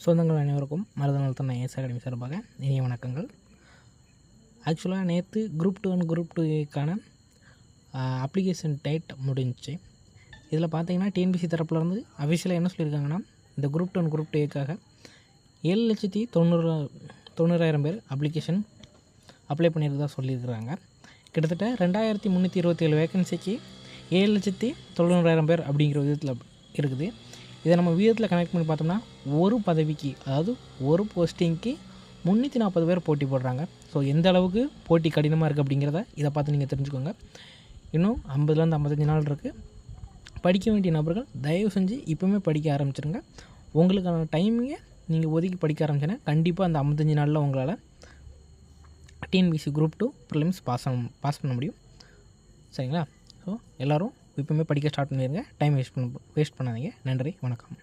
சொந்தங்கள் அனைவருக்கும் மருதநாள் தன்னை ஏஎஸ் அகாடமி சார்பாக இனிய வணக்கங்கள். ஆக்சுவலாக நேற்று குரூப் 2 அண்ட் குரூப் 2க்கான அப்ளிகேஷன் டேட் முடிஞ்சிச்சு. இதில் பார்த்தீங்கன்னா டிஎன்பிசி தரப்புலேருந்து அஃபிஷியலாக என்ன சொல்லியிருக்காங்கன்னா, இந்த குரூப் 2 அண்ட் குரூப் 2க்காக 7,90,000 பேர் அப்ளிகேஷன் அப்ளை பண்ணியிருக்கதா சொல்லியிருக்கிறாங்க. கிட்டத்தட்ட 2,327 வேக்கன்சிக்கு 7,90,000 பேர் அப்படிங்கிற விதத்தில் இருக்குது. இதை நம்ம விதத்தில் கனெக்ட் பண்ணி பார்த்தோம்னா, ஒரு பதவிக்கு, அதாவது ஒரு போஸ்டிங்க்கு 340 பேர் போட்டி போடுறாங்க. ஸோ எந்த அளவுக்கு போட்டி கடினமாக இருக்குது அப்படிங்கிறத இதை பார்த்து நீங்கள் தெரிஞ்சுக்கோங்க. இன்னும் 50லேருந்து 55 நாள் இருக்குது. படிக்க வேண்டிய நபர்கள் தயவு செஞ்சு இப்போவுமே படிக்க ஆரம்பிச்சிருங்க. உங்களுக்கான டைமிங்கை நீங்கள் ஒதுக்கி படிக்க ஆரம்பிச்சிங்கன்னா கண்டிப்பாக அந்த 55 நாளில் உங்களால் டிஎன்பிசி குரூப் 2 ப்ரிலிம்ஸ் பாஸ் பண்ண முடியும். சரிங்களா? ஸோ எல்லோரும் இப்போவுமே படிக்க ஸ்டார்ட் பண்ணிடுங்க. டைம் வேஸ்ட் பண்ணாதீங்க. நன்றி, வணக்கம்.